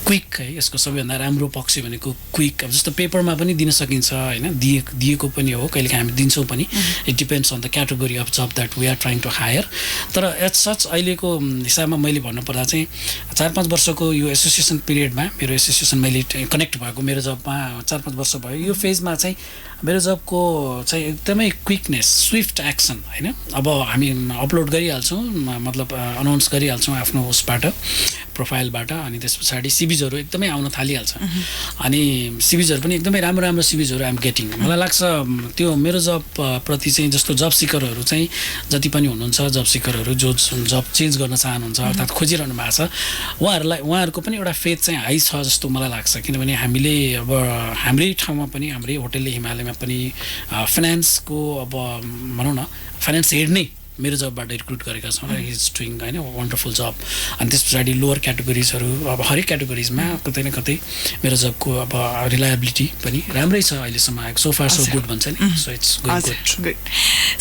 क्विक है। यसको सबैभन्दा राम्रो पक्ष भनेको क्विक, अब जस्तो पेपरमा पनि दिन सकिन्छ होइन, दिएको पनि हो, कहिलेकाहीँ हामी दिन्छौँ पनि, it depends on the category of job that we are trying to hire। तर एज सच अहिलेको हिसाबमा मैले भन्नुपर्दा चाहिँ 4-5 वर्षको यो एसोसिएसन पिरियडमा मेरो एसोसिएसन मैले कनेक्ट भएको मेरो जबमा 4-5 वर्ष भयो। यो फेजमा चाहिँ मेरो जबको चाहिँ एकदमै क्विकनेस, स्विफ्ट एक्सन होइन। अब हामी अपलोड गरिहाल्छौँ, मतलब अनाउन्स गरिहाल्छौँ आफ्नो उसबाट प्रोफाइलबाट, अनि त्यस पछाडि सिभिजहरू एकदमै आउन थालिहाल्छ, अनि सिभिजहरू पनि एकदमै राम्रो राम्रो सिभिजहरू आइम गेटिङ। मलाई लाग्छ त्यो मेरो जब प्रति चाहिँ जस्तो जब सिकरहरू चाहिँ जति पनि हुनुहुन्छ, जब सिकरहरू जो जब चेन्ज गर्न चाहनुहुन्छ अर्थात् खोजिरहनु भएको छ, उहाँहरूको पनि एउटा फेथ चाहिँ हाई छ जस्तो मलाई लाग्छ। किनभने हामीले अब हाम्रै ठाउँमा पनि हाम्रै होटलले हिमालयमा पनि फाइनेन्सको अब भनौँ न फाइनेन्स हेड नै मेरो जबबाट रिक्रुट गरेका छौँ र हि इज डुइङ होइन वन्डरफुल जब। अनि त्यस पछाडि लोवर क्याटेगोरिजहरू अब हरेक क्याटेगोरिजमा कतै न कतै मेरो जबको अब रिलायबिलिटी पनि राम्रै छ अहिलेसम्म आएको, सो फार सो गुड भन्छ नि, सो इट्स गुड।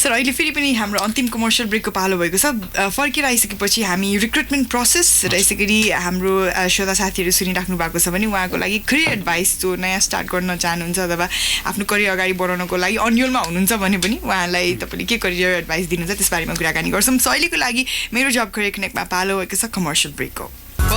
सर अहिले फेरि पनि हाम्रो अन्तिम कमर्सियल ब्रेकको पालो भएको छ। फर्केर आइसकेपछि हामी रिक्रुटमेन्ट प्रोसेस र यसै गरी हाम्रो श्रोता साथीहरू सुनिराख्नु भएको छ भने उहाँको लागि करियर एडभाइस जो नयाँ स्टार्ट गर्न चाहनुहुन्छ अथवा आफ्नो करियर अगाडि बढाउनको लागि अन्यलमा हुनुहुन्छ भने पनि उहाँलाई तपाईँले के करियर एडभाइस दिनुहुन्छ त्यसबारे कुराकानी गर्छौँ। सो अहिलेको लागि मेरो जब करियर कनेक्टमा पालो भएको छ commercial ब्रेकको।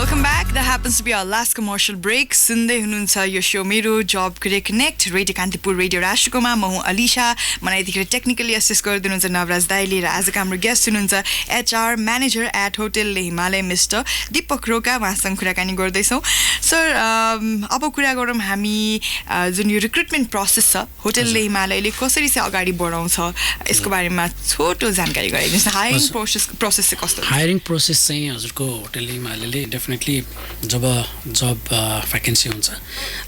Welcome back. That happens to be our last commercial break. सुन्दै हुनुहुन्छ यो शो मेरो जब कनेक्ट रेडियो कान्तिपुर रेडियो राष्ट्रकोमा म हुँ अलिशा मलाई यतिखेर टेक्निकली असिस्ट गरिदिनुहुन्छ नवराज दाइले र आजको हाम्रो गेस्ट हुनुहुन्छ HR manager at hotel Himalaya mister Deepak Roka उहाँसँग कुराकानी गर्दैछौँ सर अब कुरा गरौँ हामी जुन यो रिक्रुटमेन्ट प्रोसेस छ होटल हिमालयले कसरी चाहिँ अगाडि बढाउँछ यसको बारेमा छोटो जानकारी गराइदिनुहोस् न हायरिङ प्रोसेस चाहिँ कस्तो हायरिङ प्रोसेस चाहिँ हजुरको होटल हिमालयले डेफिनेटली जब जब भ्याकेन्सी हुन्छ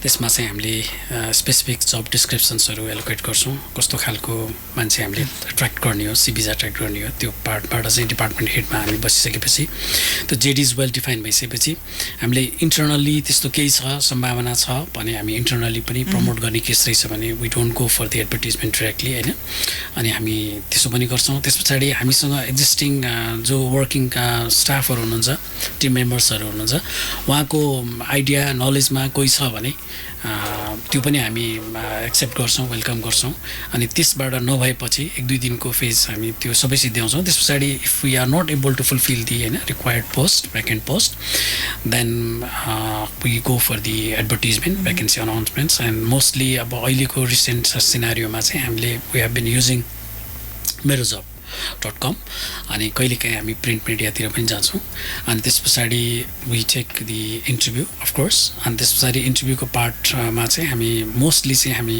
त्यसमा चाहिँ हामीले स्पेसिफिक जब डिस्क्रिप्सन्सहरू एलोकेट गर्छौँ कस्तो खालको मान्छे हामीले एट्र्याक्ट गर्ने हो सिभिज एट्र्याक्ट गर्ने हो त्यो पार्टबाट चाहिँ डिपार्टमेन्ट हेडमा हामी बसिसकेपछि त्यो जेडी इज वेल डिफाइन भइसकेपछि हामीले इन्टरनल्ली त्यस्तो केही छ सम्भावना छ भने हामी इन्टरनल्ली पनि प्रमोट गर्ने केस रहेछ भने we don't go for the advertisement directly होइन अनि हामी त्यसो पनि गर्छौँ त्यस पछाडि हामीसँग एक्जिस्टिङ जो वर्किङ स्टाफहरू हुनुहुन्छ टिम मेम्बर्सहरू हुनुहुन्छ उहाँको आइडिया नलेजमा कोही छ भने त्यो पनि हामी एक्सेप्ट गर्छौँ वेलकम गर्छौँ अनि त्यसबाट नभएपछि एक दुई दिनको फेज हामी त्यो सबै सिद्ध्याउँछौँ त्यस पछाडि if we are not able to fulfil the होइन required post vacant post then we go for the advertisement vacancy announcements and mostly अब अहिलेको रिसेन्ट सिनारियोमा चाहिँ हामीले वी हेभ बिन युजिङ मेरो जब .com अनि कहिलेकाहीँ हामी प्रिन्ट मिडियातिर पनि जान्छौँ अनि त्यस पछाडि we take the interview of course अनि त्यस पछाडि इन्टरभ्यूको पार्टमा चाहिँ हामी मोस्टली चाहिँ हामी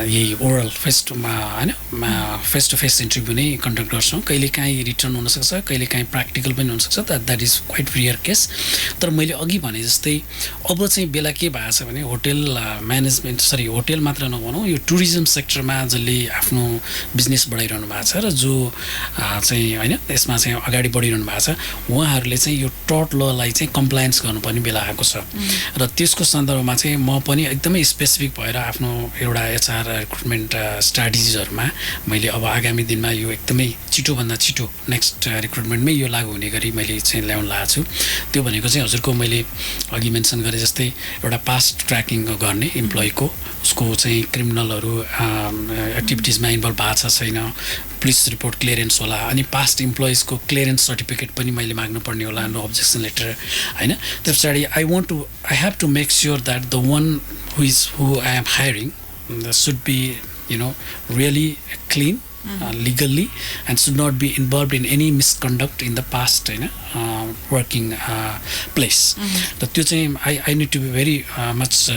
यही ओरल फेस्टमा होइन फेस टु फेस इन्टरभ्यू नै कन्डक्ट गर्छौँ कहिलेकाहीँ रिटर्न हुनसक्छ कहिलेकाहीँ प्र्याक्टिकल पनि हुनसक्छ that is quite rear case तर मैले अघि भने जस्तै अब चाहिँ बेला के भएको छ भने होटेल म्यानेजमेन्ट होटेल मात्र नभनौँ यो टुरिज्म सेक्टरमा जसले आफ्नो बिजनेस बढाइरहनु भएको छ र जो चाहिँ होइन यसमा चाहिँ अगाडि बढिरहनु भएको छ उहाँहरूले चाहिँ यो टट ललाई चाहिँ कम्प्लायन्स गर्नुपर्ने बेला आएको छ र त्यसको सन्दर्भमा चाहिँ म पनि एकदमै स्पेसिफिक भएर आफ्नो एउटा HR रिक्रुटमेन्ट स्ट्राटेजिजहरूमा मैले अब आगामी दिनमा यो एकदमै छिटोभन्दा छिटो नेक्स्ट रिक्रुटमेन्टमै यो लागू हुने गरी मैले चाहिँ ल्याउन लागेको छु त्यो भनेको चाहिँ हजुरको मैले अघि मेन्सन गरे जस्तै एउटा पास्ट ट्र्याकिङ गर्ने इम्प्लोइको उसको चाहिँ क्रिमिनलहरू एक्टिभिटिजमा इन्भल्भ भएको छ छैन पुलिस रिपोर्ट क्लियरेन्स होला अनि पास्ट इम्प्लोइजको क्लियरेन्स सर्टिफिकेट पनि मैले माग्नुपर्ने होला नो अब्जेक्सन लेटर होइन त्यस पछाडि I have to make sure that the one who I am hiring should be really clean legally and should not be involved in any misconduct in the past working place र त्यो चाहिँ I need to be very much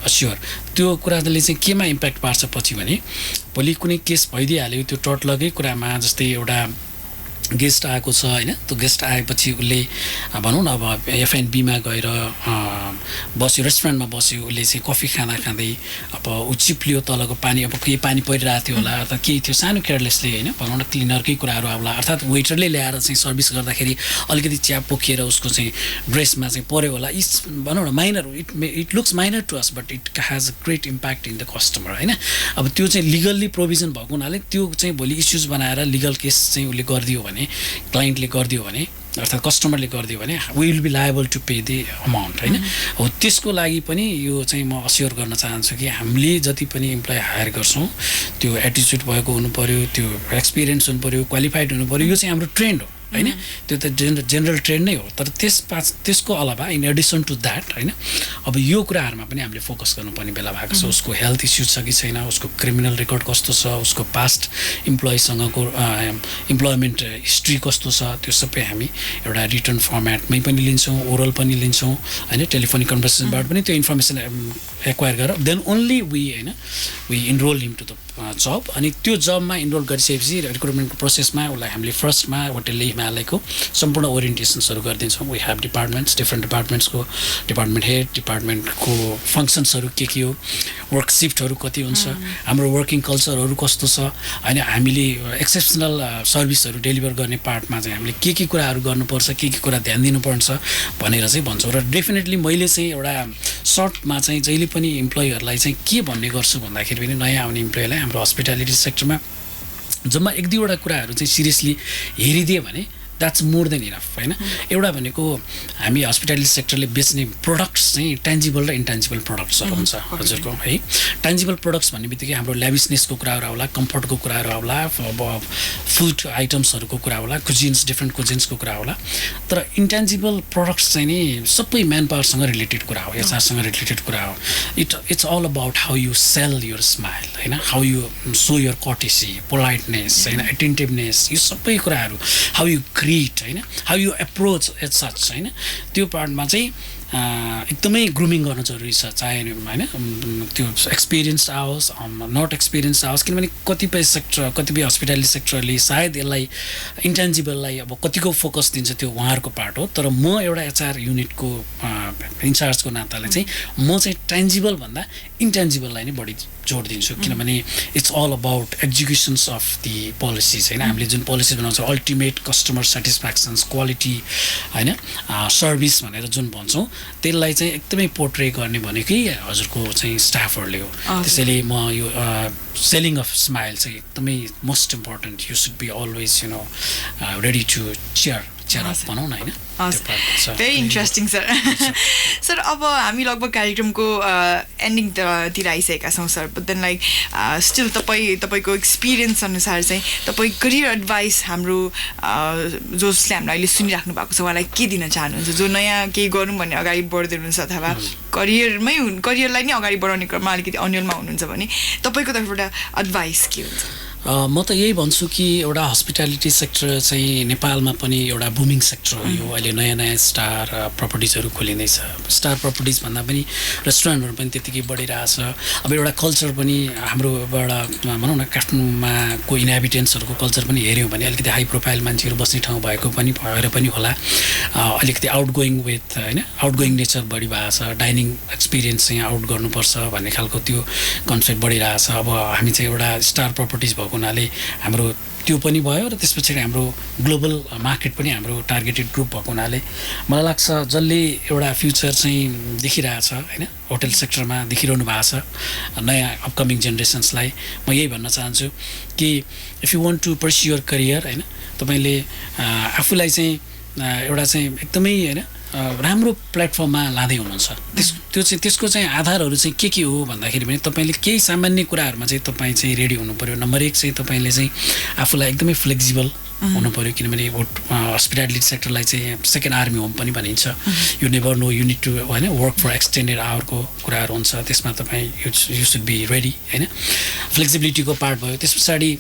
assure त्यो कुराले चाहिँ केमा impact पार्छ पछि भने भोलि कुनै केस भइदिइहाल्यो त्यो टटलकै कुरामा जस्तै एउटा गेस्ट आएको छ होइन त्यो गेस्ट आएपछि उसले भनौँ न अब एफएनबीमा गएर बस्यो रेस्टुरेन्टमा बस्यो उसले चाहिँ कफी खाँदा खाँदै अब ऊ चिप्लियो तलको पानी अब केही पानी परिरहेको थियो होला अथवा केही थियो सानो केयरलेसले होइन भनौँ न क्लिनरकै कुराहरू आउला अर्थात् वेटरले ल्याएर चाहिँ सर्भिस गर्दाखेरि अलिकति च्याप पोखिएर उसको चाहिँ ड्रेसमा चाहिँ पऱ्यो होला भनौँ न minor it looks minor to us but it has a great impact in the customer होइन अब त्यो चाहिँ लिगल्ली प्रोभिजन भएको हुनाले त्यो चाहिँ भोलि इस्युज बनाएर लिगल केस चाहिँ उसले गरिदियो भने क्लाइन्टले गरिदियो भने अर्थात् कस्टमरले गरिदियो भने we will be liable to pay the amount होइन हो त्यसको लागि पनि यो चाहिँ म अस्योर गर्न चाहन्छु कि हामीले जति पनि इम्प्लोइ हायर गर्छौँ त्यो एटिच्युड भएको हुनु पऱ्यो त्यो एक्सपिरियन्स हुनु पऱ्यो क्वालिफाइड हुनु पऱ्यो यो चाहिँ हाम्रो ट्रेन्ड हो होइन त्यो त जेनरल ट्रेन्ड नै हो तर त्यसको अलावा इन एडिसन टु द्याट होइन अब यो कुराहरूमा पनि हामीले फोकस गर्नुपर्ने बेला भएको छ उसको हेल्थ इस्यु छ कि छैन उसको क्रिमिनल रेकर्ड कस्तो छ उसको पास्ट इम्प्लोइसँगको इम्प्लोइमेन्ट हिस्ट्री कस्तो छ त्यो सबै हामी एउटा रिटर्न फर्मेटमै पनि लिन्छौँ ओरल पनि लिन्छौँ होइन टेलिफोनिक कन्भर्सेसनबाट पनि त्यो इन्फर्मेसन एक्वायर गरेर then only we enrol him to the job अनि त्यो जबमा इनरोल गरिसकेपछि रिक्रुटमेन्टको प्रोसेसमा उसलाई हामीले फर्स्टमा होटल हिमालयको सम्पूर्ण ओरिएन्टेसन्सहरू गरिदिन्छौँ वी हेभ डिपार्टमेन्ट्स डिफ्रेन्ट डिपार्टमेन्ट्सको डिपार्टमेन्ट हेड डिपार्टमेन्टको फङ्सन्सहरू के हो वर्क सिफ्टहरू कति हुन्छ हाम्रो वर्किङ कल्चरहरू कस्तो छ होइन हामीले एक्सेप्सनल सर्भिसहरू डेलिभर गर्ने पार्टमा चाहिँ हामीले के कुराहरू गर्नुपर्छ के कुरा ध्यान दिनुपर्छ भनेर चाहिँ भन्छौँ र डेफिनेटली मैले चाहिँ एउटा सर्टमा चाहिँ जहिले पनि इम्प्लोइहरूलाई चाहिँ के भन्ने गर्छु भन्दाखेरि पनि नयाँ आउने इम्प्लोइलाई हाम्रो हस्पिटालिटी सेक्टरमा जम्मा एक दुईवटा कुराहरू चाहिँ सिरियसली हेरिदियो भने द्याट्स मोर देन इनफ होइन एउटा भनेको हामी हस्पिटालिटी सेक्टरले बेच्ने प्रडक्ट्स चाहिँ टेन्जिबल र इन्टेन्जिबल प्रडक्ट्सहरू हुन्छ हजुरको है टेन्जिबल प्रडक्ट्स भन्ने बित्तिकै हाम्रो ल्याभिसनेसको कुराहरू आउला कम्फर्टको कुराहरू आउला अब फुड आइटम्सहरूको कुरा होला, डिफ्रेन्ट कुजिन्सको कुरा होला। तर इन्टेन्जिबल प्रडक्ट्स चाहिँ नि सबै म्यान पावरसँग रिलेटेड कुरा हो, एचआरसँग रिलेटेड कुरा हो। It's all about how you sell your smile होइन, how you show your courtesy, politeness होइन, एटेन्टिभनेस, यो सबै कुराहरू, हाउ यु ग्रिट होइन, how you approach as such होइन, त्यो पार्टमा चाहिँ एकदमै ग्रुमिङ गर्न जरुरी छ। चाहे होइन त्यो एक्सपिरियन्स आओस् नट एक्सपिरियन्स आओस्, किनभने कतिपय हस्पिटालिटी सेक्टरले सायद यसलाई इन्टेन्जिबललाई अब कतिको फोकस दिन्छ त्यो उहाँहरूको पार्ट हो। तर म एउटा एचआर युनिटको इन्चार्जको नाताले चाहिँ म चाहिँ टेन्जिबल भन्दा इन्टेन्जिबललाई नै बढी जोड दिन्छु, किनभने it's all about executions of the policies होइन। हामीले जुन पोलिसी बनाउँछ अल्टिमेट कस्टमर सेटिस्फ्याक्सन्स, क्वालिटी होइन, सर्भिस भनेर जुन भन्छौँ त्यसलाई चाहिँ एकदमै पोर्ट्रे गर्ने भनेकै हजुरको चाहिँ स्टाफहरूले हो। त्यसैले म यो सेलिङ अफ स्माइल चाहिँ एकदमै most important. You should be always you know ready to cheer up भनौँ न होइन। Very interesting sir. सर अब हामी लगभग कार्यक्रमको एन्डिङतिर आइसकेका छौँ sir, but then like still तपाईँको एक्सपिरियन्स अनुसार चाहिँ तपाईँ करियर एडभाइस हाम्रो जसले हामीलाई अहिले सुनिराख्नु भएको छ उहाँलाई के दिन चाहनुहुन्छ, जो नयाँ केही गरौँ भन्ने अगाडि बढ्दै हुनुहुन्छ अथवा करियरलाई नै अगाडि बढाउने क्रममा अलिकति अन्यलमा हुनुहुन्छ भने तपाईँको तर्फबाट एडभाइस के हुन्छ? म त यही भन्छु कि एउटा हस्पिटालिटी सेक्टर चाहिँ नेपालमा पनि एउटा बुमिङ सेक्टर हो। यो अहिले नयाँ नयाँ स्टार प्रपर्टिजहरू खोलिँदैछ। स्टार प्रपर्टिज भन्दा पनि रेस्टुरेन्टहरू पनि त्यत्तिकै बढिरहेछ। अब एउटा कल्चर पनि हाम्रो एउटा भनौँ न काठमाडौँमा को इन्हेबिटेन्ट्सहरूको कल्चर पनि हेऱ्यौँ भने अलिकति हाई प्रोफाइल मान्छेहरू बस्ने ठाउँ भएको पनि भएर पनि होला, अलिकति आउटगोइङ विथ होइन आउटगोइङ नेचर बढी भएको छ। डाइनिङ एक्सपिरियन्स चाहिँ आउट गर्नुपर्छ भन्ने खालको त्यो कन्सेप्ट बढिरहेछ। अब हामी चाहिँ एउटा स्टार प्रपर्टिज भएको हुनाले हाम्रो त्यो पनि भयो र त्यस पछाडि हाम्रो ग्लोबल मार्केट पनि हाम्रो टार्गेटेड ग्रुप भएको हुनाले मलाई लाग्छ जसले एउटा फ्युचर चाहिँ देखिरहेछ होइन होटल सेक्टरमा देखिरहनु भएको छ नयाँ अपकमिङ जेनेरेसन्सलाई म यही भन्न चाहन्छु कि if you want to pursue your career होइन तपाईँले आफूलाई चाहिँ एउटा चाहिँ एकदमै होइन राम्रो प्लेटफर्ममा लाँदै हुनुहुन्छ। त्यसको चाहिँ आधारहरू चाहिँ के हो भन्दाखेरि पनि तपाईँले केही सामान्य कुराहरूमा चाहिँ तपाईँ चाहिँ रेडी हुनु पऱ्यो। नम्बर 1 चाहिँ तपाईँले चाहिँ आफूलाई एकदमै फ्लेक्सिबल हुनु पऱ्यो, किनभने हस्पिटालिटी सेक्टरलाई चाहिँ सेकेन्ड आर्मी होम पनि भनिन्छ। You never know you need to होइन वर्क फर एक्सटेन्डेड आवरको कुराहरू हुन्छ, त्यसमा तपाईँ यु सुड बी रेडी होइन। फ्लेक्सिबिलिटीको पार्ट भयो। त्यस पछाडि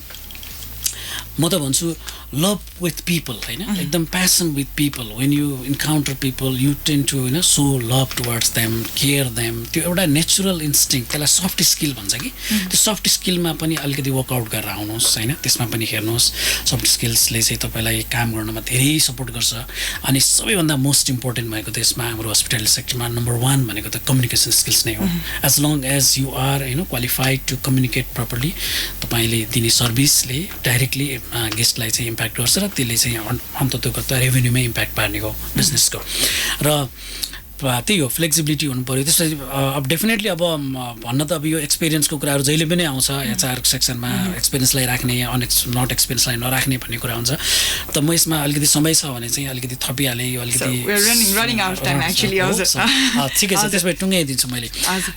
म त भन्छु लभ विथ पिपल होइन एकदम passion with people. When you encounter people you tend to होइन so love towards them, care them. त्यो एउटा नेचुरल इन्स्टिङ, त्यसलाई सफ्ट स्किल भन्छ कि त्यो सफ्ट स्किलमा पनि अलिकति वर्कआउट गरेर आउनुहोस् होइन। त्यसमा पनि हेर्नुहोस् सफ्ट स्किल्सले चाहिँ तपाईँलाई काम गर्नमा धेरै सपोर्ट गर्छ। अनि सबैभन्दा मोस्ट इम्पोर्टेन्ट भएको त यसमा हाम्रो हस्पिटल सेक्टरमा नम्बर 1 भनेको त कम्युनिकेसन स्किल्स नै हो। As long as you are होइन क्वालिफाइड टु कम्युनिकेट प्रपरली तपाईँले दिने सर्भिसले डाइरेक्टली गेस्टलाई चाहिँ इम्प्याक्ट गर्छ र त्यसले चाहिँ अन्ततोगत रेभेन्यूमै इम्प्याक्ट पार्ने हो बिजनेसको। र त्यही हो फ्लेक्सिबिलिटी हुनु पऱ्यो। त्यसपछि अब डेफिनेटली अब भन्न त अब यो एक्सपिरियन्सको कुराहरू जहिले पनि आउँछ एचआर सेक्सनमा, एक्सपिरियन्सलाई राख्ने नट एक्सपिरियन्सलाई नराख्ने भन्ने कुरा हुन्छ। त म यसमा अलिकति समय छ भने चाहिँ अलिकति थपिहालेँ यो अलिकति ठिकै छ त्यसमा टुङ्गाइदिन्छु मैले।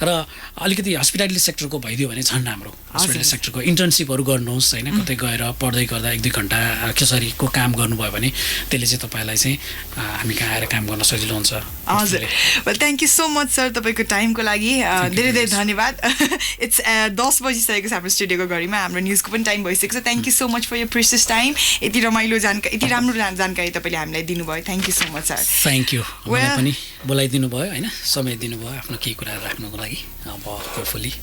र अलिकति हस्पिटालिटी सेक्टरको भइदियो भने झन् राम्रो। हस्पिटालिटी सेक्टरको इन्टर्नसिपहरू गर्नुहोस् होइन, कतै गएर पढ्दै गर्दा 1-2 घन्टा को काम गर्नुभयो भने त्यसले चाहिँ तपाईँलाई चाहिँ हामी कहाँ आएर काम गर्न सजिलो हुन्छ। हजुर, well thank you so much sir तपाईँको टाइमको लागि धेरै धेरै धन्यवाद। इट्स 10 बजिसकेको छ हाम्रो स्टुडियोको घडीमा, हाम्रो न्युजको पनि टाइम भइसकेको छ। Thank you so much for your precious time. यति रमाइलो जानकारी, यति राम्रो जानकारी तपाईँले हामीलाई दिनुभयो। Thank you so much sir. Thank you पनि बोलाइदिनु भयो होइन, समय दिनुभयो आफ्नो केही कुराहरू राख्नुको लागि। अब होपफुली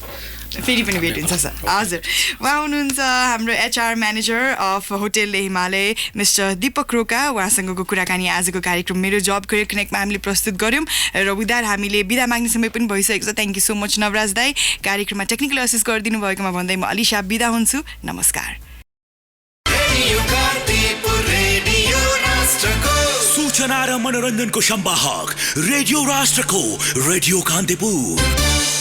फेरि पनि भेट हुन्छ सर। हजुर, उहाँ हुनुहुन्छ हाम्रो HR manager of hotel Himalaya mister Deepak Roka. उहाँसँगको कुराकानी आजको कार्यक्रम मेरो जब करियर कनेक्टमा हामीले प्रस्तुत गऱ्यौँ र विदा हामीले बिदा माग्ने समय पनि भइसकेको छ। Thank you so much Navraj दाई, कार्यक्रममा टेक्निकल असिस्ट गरिदिनु भएकोमा भन्दै म अलिशा बिदा हुन्छु। नमस्कार। सूचना र मनोरञ्जनको संवाहक रेडियो राष्ट्रको रेडियो कान्तिपुर।